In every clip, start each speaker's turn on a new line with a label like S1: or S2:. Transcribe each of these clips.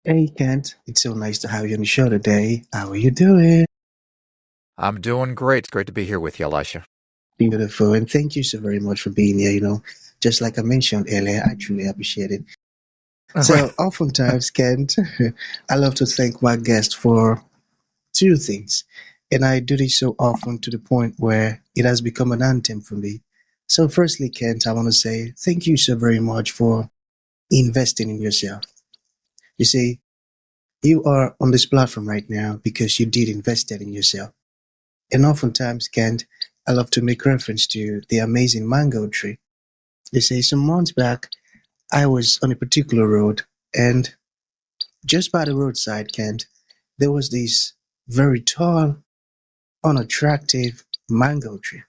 S1: Hey Kent, it's so nice to have you on the show today. How are you doing?
S2: I'm doing great. It's great to be here with you, Elisha.
S1: Beautiful, and thank you so very much for being here. Just like I mentioned earlier, I truly appreciate it. So, oftentimes, Kent, I love to thank my guest for two things, and I do this so often to the point where it has become an anthem for me. So, firstly, Kent, I want to say thank you so very much for investing in yourself. You see, you are on this platform right now because you did invest in yourself. And oftentimes, Kent, I love to make reference to the amazing mango tree. They say some months back, I was on a particular road, and just by the roadside, Kent, there was this very tall, unattractive mango tree.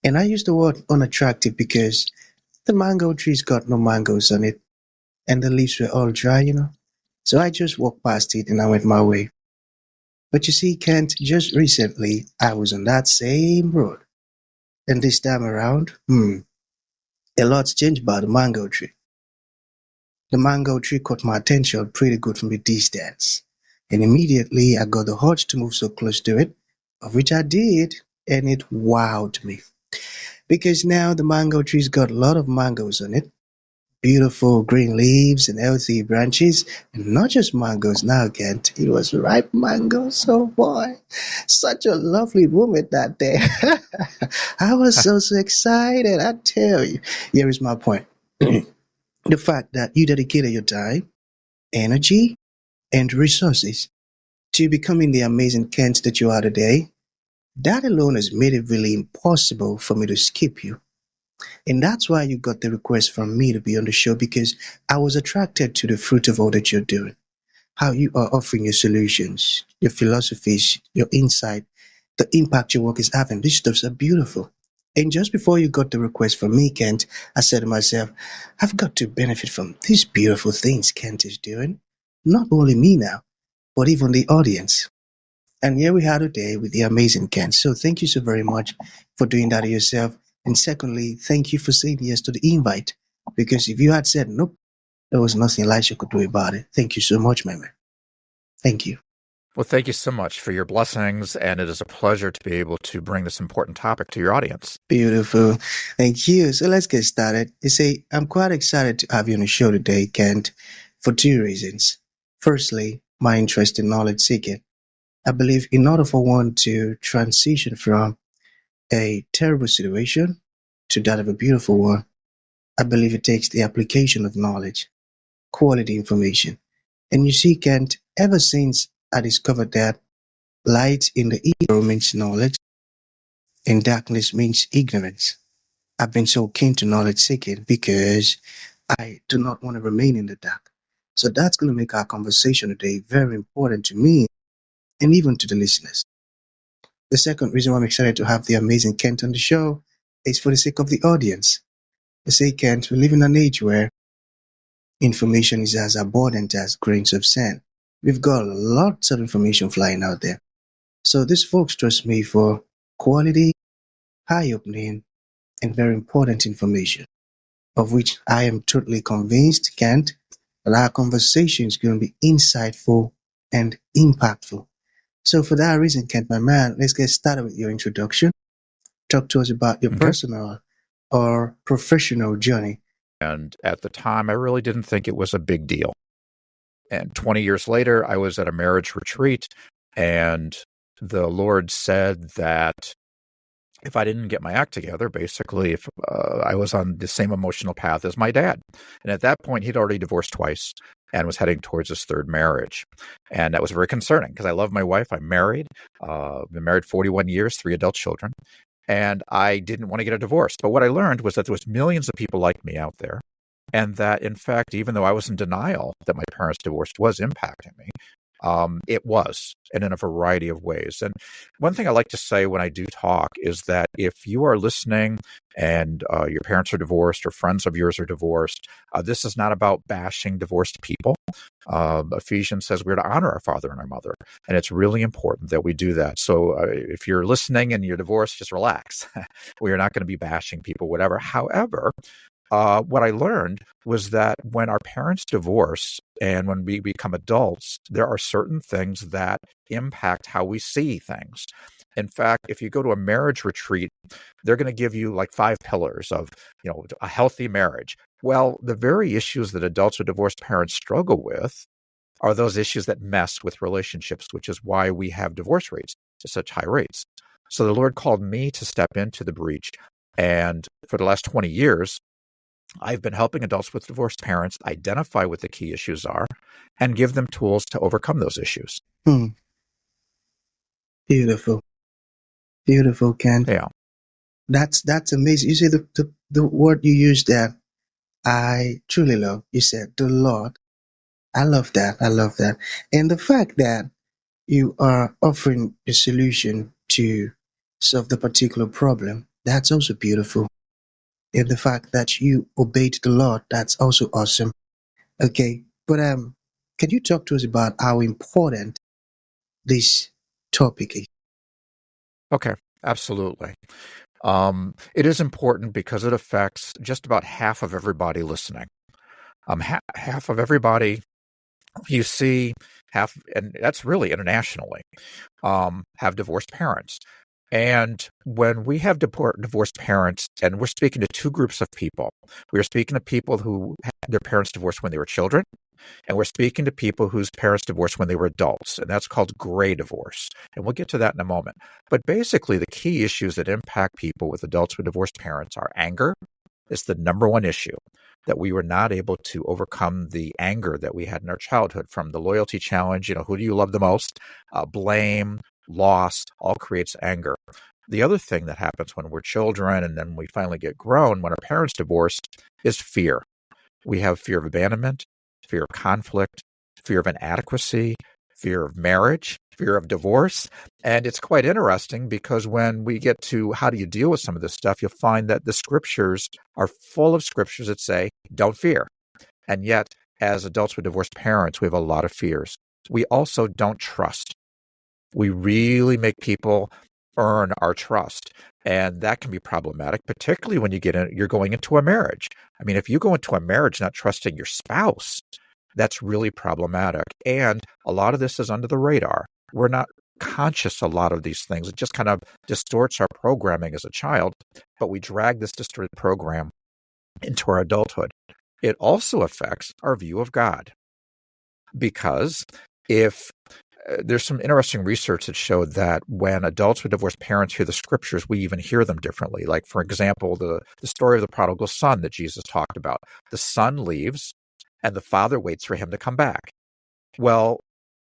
S1: And I use the word unattractive because the mango tree's got no mangoes on it, and the leaves were all dry. So I just walked past it and I went my way. But you see, Kent, just recently I was on that same road, and this time around, a lot's changed about the mango tree. The mango tree caught my attention pretty good from a distance, and immediately I got the urge to move so close to it, of which I did, and it wowed me. Because now the mango tree's got a lot of mangoes on it, beautiful green leaves and healthy branches, and not just mangoes now, Kent. It was ripe mangoes. Oh boy, such a lovely moment that day. I was so excited, I tell you. Here is my point. The fact that you dedicated your time, energy, and resources to becoming the amazing Kent that you are today, that alone has made it really impossible for me to skip you. And that's why you got the request from me to be on the show because I was attracted to the fruit of all that you're doing, how you are offering your solutions, your philosophies, your insight, the impact your work is having. These stuffs are beautiful. And just before you got the request from me, Kent, I said to myself, I've got to benefit from these beautiful things Kent is doing. Not only me now, but even the audience. And here we are today with the amazing Kent. So thank you so very much for doing that yourself. And secondly, thank you for saying yes to the invite. Because if you had said nope, there was nothing Elisha could do about it. Thank you so much, my man. Thank you.
S2: Well, thank you so much for your blessings, and it is a pleasure to be able to bring this important topic to your audience.
S1: Beautiful. Thank you. So let's get started. You see, I'm quite excited to have you on the show today, Kent, for two reasons. Firstly, my interest in knowledge seeking. I believe in order for one to transition from a terrible situation to that of a beautiful one, I believe it takes the application of knowledge, quality information. And you see, Kent, ever since I discovered that light in the evil means knowledge and darkness means ignorance, I've been so keen to knowledge seeking because I do not want to remain in the dark. So that's going to make our conversation today very important to me and even to the listeners. The second reason why I'm excited to have the amazing Kent on the show is for the sake of the audience. I say, Kent, we live in an age where information is as abundant as grains of sand. We've got lots of information flying out there. So these folks trust me for quality, eye-opening, and very important information, of which I am totally convinced, Kent, that our conversation is going to be insightful and impactful. So for that reason, Kent, my man, let's get started with your introduction. Talk to us about your
S2: Okay.
S1: personal or professional journey.
S2: And at the time, I really didn't think it was a big deal. And 20 years later, I was at a marriage retreat, and the Lord said that if I didn't get my act together, basically, if I was on the same emotional path as my dad. And at that point, he'd already divorced twice and was heading towards his third marriage. And that was very concerning because I love my wife. I'm married, been married 41 years, 3 adult children. And I didn't want to get a divorce. But what I learned was that there was millions of people like me out there. And that, in fact, even though I was in denial that my parents' divorce was impacting me, it was, and in a variety of ways. And one thing I like to say when I do talk is that if you are listening and your parents are divorced or friends of yours are divorced, this is not about bashing divorced people. Ephesians says we're to honor our father and our mother, and it's really important that we do that. So if you're listening and you're divorced, just relax. We are not going to be bashing people, whatever. However, what I learned was that when our parents divorce and when we become adults, there are certain things that impact how we see things. In fact, if you go to a marriage retreat, they're going to give you like 5 pillars of, a healthy marriage. Well, the very issues that adults or divorced parents struggle with are those issues that mess with relationships, which is why we have divorce rates at such high rates. So the Lord called me to step into the breach. And for the last 20 years, I've been helping adults with divorced parents identify what the key issues are and give them tools to overcome those issues.
S1: Beautiful. Beautiful, Ken.
S2: Yeah.
S1: That's amazing. You see the word you used there, I truly love. You said the Lord. I love that. I love that. And the fact that you are offering a solution to solve the particular problem, that's also beautiful. And the fact that you obeyed the Lord, that's also awesome. Okay. But can you talk to us about how important this topic is?
S2: Okay. Absolutely. It is important because it affects just about half of everybody listening. Half of everybody you see, half, and that's really internationally, have divorced parents. And when we have divorced parents, and we're speaking to two groups of people, we're speaking to people who had their parents divorced when they were children, and we're speaking to people whose parents divorced when they were adults, and that's called gray divorce. And we'll get to that in a moment. But basically, the key issues that impact people with adults with divorced parents are anger. It's the number one issue, that we were not able to overcome the anger that we had in our childhood from the loyalty challenge. Who do you love the most? Blame, loss, all creates anger. The other thing that happens when we're children and then we finally get grown, when our parents divorce, is fear. We have fear of abandonment, fear of conflict, fear of inadequacy, fear of marriage, fear of divorce. And it's quite interesting because when we get to how do you deal with some of this stuff, you'll find that the scriptures are full of scriptures that say, don't fear. And yet, as adults with divorced parents, we have a lot of fears. We also don't trust. We really make people earn our trust. And that can be problematic, particularly when you're going into a marriage. I mean, if you go into a marriage not trusting your spouse, that's really problematic. And a lot of this is under the radar. We're not conscious a lot of these things. It just kind of distorts our programming as a child, but we drag this distorted program into our adulthood. It also affects our view of God. Because if there's some interesting research that showed that when adults with divorced parents hear the scriptures, we even hear them differently. Like, for example, the story of the prodigal son that Jesus talked about. The son leaves, and the father waits for him to come back. Well,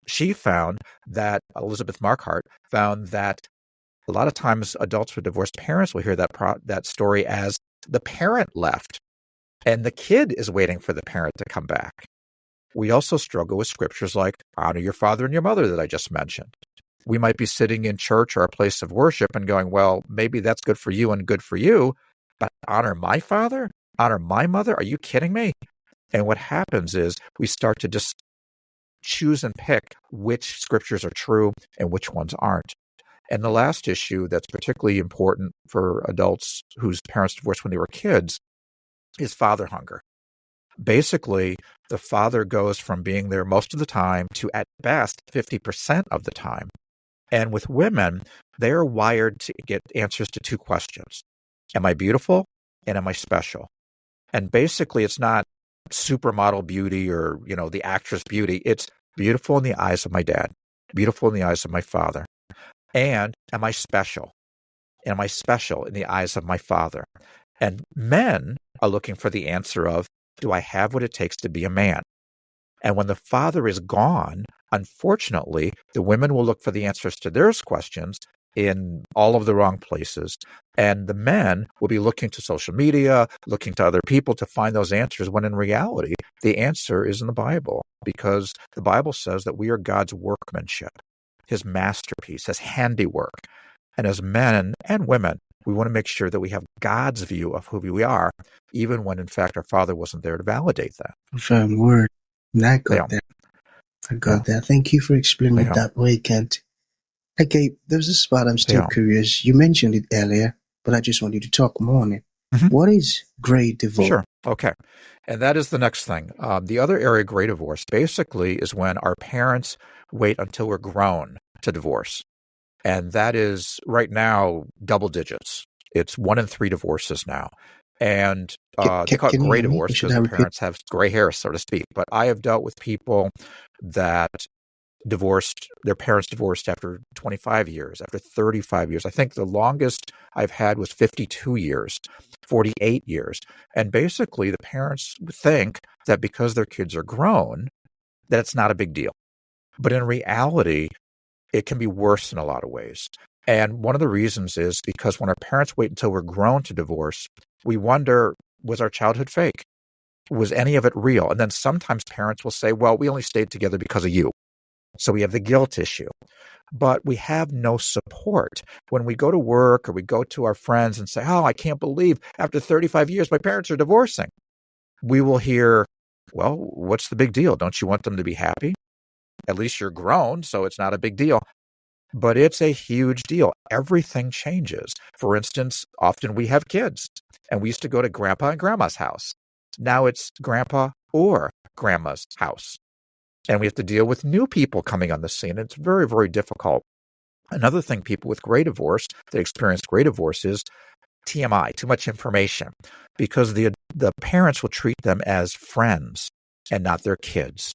S2: she found that, Elizabeth Marquardt found that a lot of times adults with divorced parents will hear that story as the parent left, and the kid is waiting for the parent to come back. We also struggle with scriptures like honor your father and your mother that I just mentioned. We might be sitting in church or a place of worship and going, well, maybe that's good for you and good for you, but honor my father? Honor my mother? Are you kidding me? And what happens is we start to just choose and pick which scriptures are true and which ones aren't. And the last issue that's particularly important for adults whose parents divorced when they were kids is father hunger. Basically, the father goes from being there most of the time to at best 50% of the time. And with women, they're wired to get answers to two questions. Am I beautiful? And am I special? And basically, it's not supermodel beauty or, the actress beauty. It's beautiful in the eyes of my dad, beautiful in the eyes of my father. And am I special? Am I special in the eyes of my father? And men are looking for the answer of, do I have what it takes to be a man? And when the father is gone, unfortunately, the women will look for the answers to their questions in all of the wrong places. And the men will be looking to social media, looking to other people to find those answers, when in reality, the answer is in the Bible, because the Bible says that we are God's workmanship, his masterpiece, his handiwork. And as men and women, we want to make sure that we have God's view of who we are, even when, in fact, our father wasn't there to validate that.
S1: Confirmed word. I got that. I got that. Thank you for explaining it that way, Kent. Okay, there's a spot I'm still curious. You mentioned it earlier, but I just want you to talk more on it.
S2: Mhm.
S1: What is great divorce?
S2: Sure. Okay. And that is the next thing. The other area of gray divorce basically is when our parents wait until we're grown to divorce. And that is right now double digits. It's 1 in 3 divorces now. And they call it
S1: Can you
S2: gray
S1: hear me?
S2: divorce
S1: Or should
S2: because
S1: I
S2: the
S1: repeat?
S2: parents have gray hair, so to speak. But I have dealt with people that divorced, their parents divorced after 25 years, after 35 years. I think the longest I've had was 52 years, 48 years. And basically, the parents think that because their kids are grown, that it's not a big deal. But in reality, it can be worse in a lot of ways. And one of the reasons is because when our parents wait until we're grown to divorce, we wonder, was our childhood fake? Was any of it real? And then sometimes parents will say, well, we only stayed together because of you. So we have the guilt issue, but we have no support. When we go to work or we go to our friends and say, oh, I can't believe after 35 years, my parents are divorcing. We will hear, well, what's the big deal? Don't you want them to be happy? At least you're grown, so it's not a big deal. But it's a huge deal. Everything changes. For instance, often we have kids, and we used to go to grandpa and grandma's house. Now it's grandpa or grandma's house. And we have to deal with new people coming on the scene. It's very, very difficult. Another thing people with gray divorce that experience gray divorce is TMI, too much information, because the parents will treat them as friends and not their kids.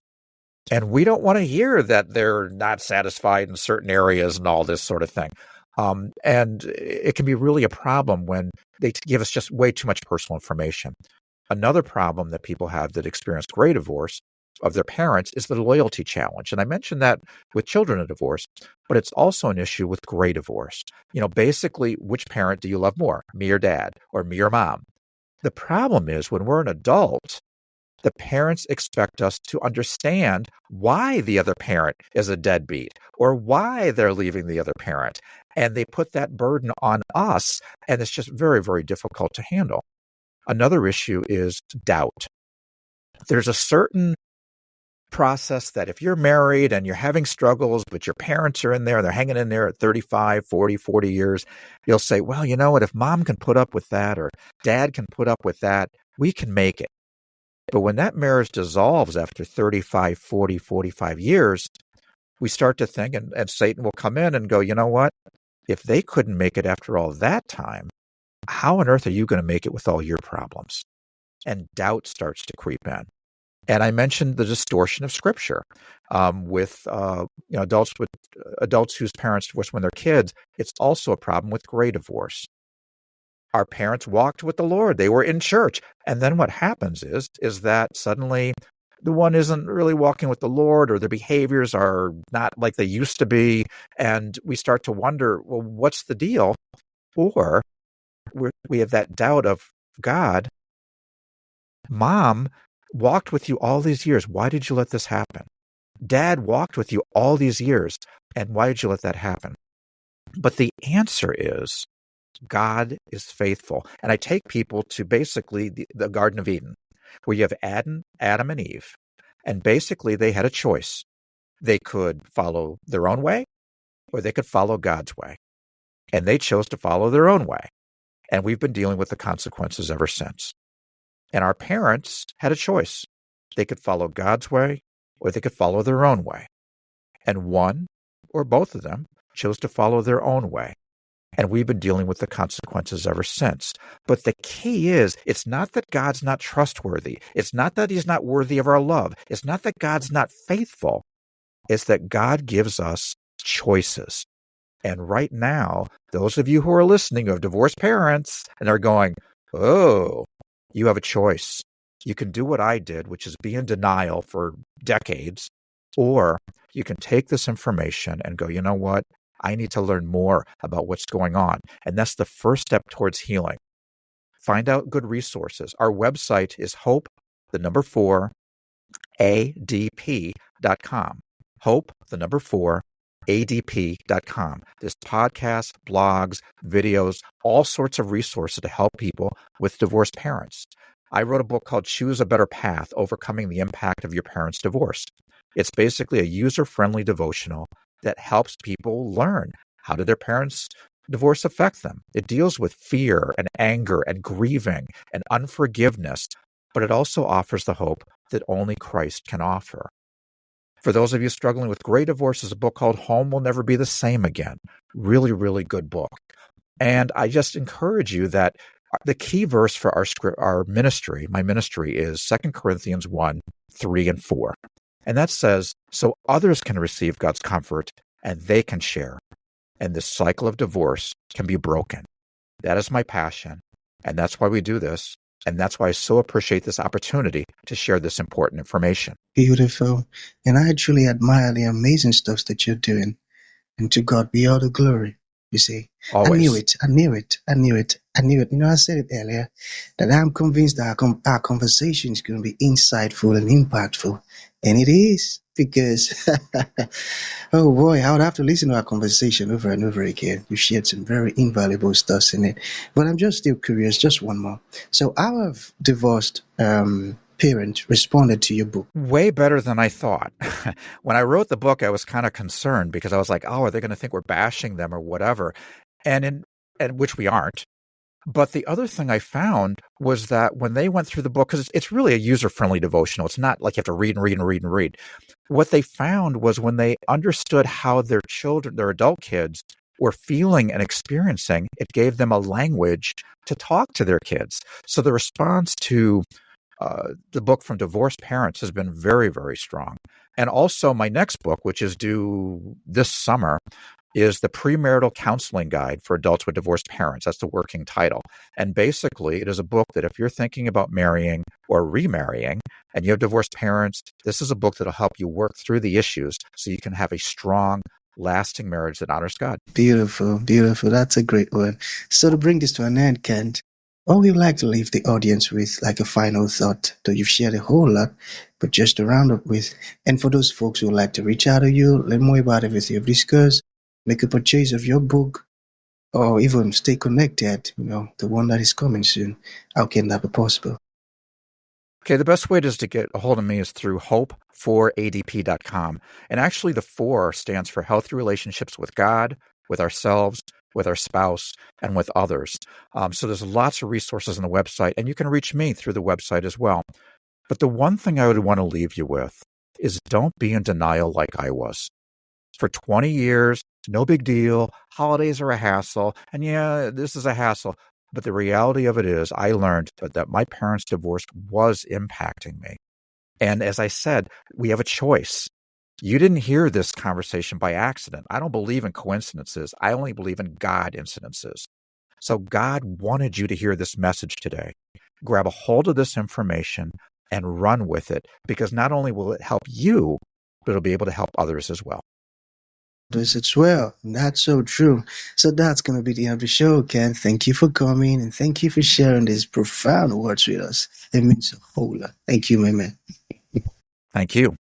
S2: And we don't want to hear that they're not satisfied in certain areas and all this sort of thing. And it can be really a problem when they give us just way too much personal information. Another problem that people have that experience gray divorce of their parents is the loyalty challenge. And I mentioned that with children of divorce, but it's also an issue with gray divorce. Basically, which parent do you love more, me or dad, or me or mom? The problem is when we're an adult, the parents expect us to understand why the other parent is a deadbeat or why they're leaving the other parent. And they put that burden on us, and it's just very, very difficult to handle. Another issue is doubt. There's a certain process that if you're married and you're having struggles, but your parents are in there, they're hanging in there at 35, 40 years, you'll say, well, you know what, if mom can put up with that or dad can put up with that, we can make it. But when that marriage dissolves after 35, 40, 45 years, we start to think, and Satan will come in and go, you know what, if they couldn't make it after all that time, how on earth are you going to make it with all your problems? And doubt starts to creep in. And I mentioned the distortion of Scripture with adults whose parents divorced when they're kids. It's also a problem with gray divorce. Our parents walked with the Lord; they were in church, and then what happens is that suddenly the one isn't really walking with the Lord, or their behaviors are not like they used to be, and we start to wonder, well, what's the deal? Or we have that doubt of God. Mom walked with you all these years. Why did you let this happen? Dad walked with you all these years. And why did you let that happen? But the answer is God is faithful. And I take people to basically the Garden of Eden, where you have Adam and Eve. And basically they had a choice. They could follow their own way or they could follow God's way. And they chose to follow their own way. And we've been dealing with the consequences ever since. And our parents had a choice. They could follow God's way or they could follow their own way. And one or both of them chose to follow their own way. And we've been dealing with the consequences ever since. But the key is, it's not that God's not trustworthy. It's not that he's not worthy of our love. It's not that God's not faithful. It's that God gives us choices. And right now, those of you who are listening who have divorced parents and are going, oh, you have a choice. You can do what I did, which is be in denial for decades, or you can take this information and go, you know what? I need to learn more about what's going on. And that's the first step towards healing. Find out good resources. Our website is hope, the number 4, adp.com. Hope, the number 4, adp.com. There's podcasts, blogs, videos, all sorts of resources to help people with divorced parents. I wrote a book called Choose a Better Path, Overcoming the Impact of Your Parents' Divorce. It's basically a user-friendly devotional that helps people learn how did their parents Divorce affects them. It deals with fear and anger and grieving and unforgiveness, but it also offers the hope that only Christ can offer. For those of you struggling with gray divorce, there's a book called Home Will Never Be the Same Again. Really, really good book. And I just encourage you that the key verse for our ministry, my ministry, is 2 Corinthians 1, 3 and 4. And that says, so others can receive God's comfort and they can share. And this cycle of divorce can be broken. That is my passion. And that's why we do this. And that's why I so appreciate this opportunity to share this important information.
S1: Beautiful. And I truly admire the amazing stuff that you're doing. And to God be all the glory. You see,
S2: Always.
S1: I knew it. You know, I said it earlier that I'm convinced that our conversation is going to be insightful and impactful. And it is because, oh boy, I would have to listen to our conversation over and over again. You shared some very invaluable stuff in it. But I'm just still curious, just one more. So, how have divorced parents responded to your book?
S2: Way better than I thought. When I wrote the book, I was kind of concerned because I was like, oh, are they going to think we're bashing them or whatever? And which we aren't. But the other thing I found was that when they went through the book, because it's really a user-friendly devotional. It's not like you have to read and read and read and read. What they found was when they understood how their children, their adult kids, were feeling and experiencing, it gave them a language to talk to their kids. So the response to the book from Divorced Parents has been very, very strong. And also my next book, which is due this summer, is the Premarital Counseling Guide for Adults with Divorced Parents. That's the working title. And basically, it is a book that if you're thinking about marrying or remarrying and you have divorced parents, this is a book that will help you work through the issues so you can have a strong, lasting marriage that honors God.
S1: Beautiful, beautiful. That's a great one. So to bring this to an end, Kent, what would you like to leave the audience with, like a final thought? Though you've shared a whole lot, but just to round up with, and for those folks who would like to reach out to you, learn more about everything you've discussed, make a purchase of your book, or even stay connected, you know, the one that is coming soon, how can that be possible?
S2: Okay, the best way to get a hold of me is through hope4adp.com. And actually, the 4 stands for healthy relationships with God, with ourselves, with our spouse, and with others. So there's lots of resources on the website, and you can reach me through the website as well. But the one thing I would want to leave you with is don't be in denial like I was. For 20 years, no big deal. Holidays are a hassle. And yeah, this is a hassle. But the reality of it is I learned that my parents' divorce was impacting me. And as I said, we have a choice. You didn't hear this conversation by accident. I don't believe in coincidences. I only believe in God incidences. So God wanted you to hear this message today. Grab a hold of this information and run with it, because not only will it help you, but it'll be able to help others as well.
S1: This as well. That's so true. So that's going to be the end of the show, Ken. Thank you for coming and thank you for sharing these profound words with us. It means a whole lot. Thank you, my man.
S2: Thank you.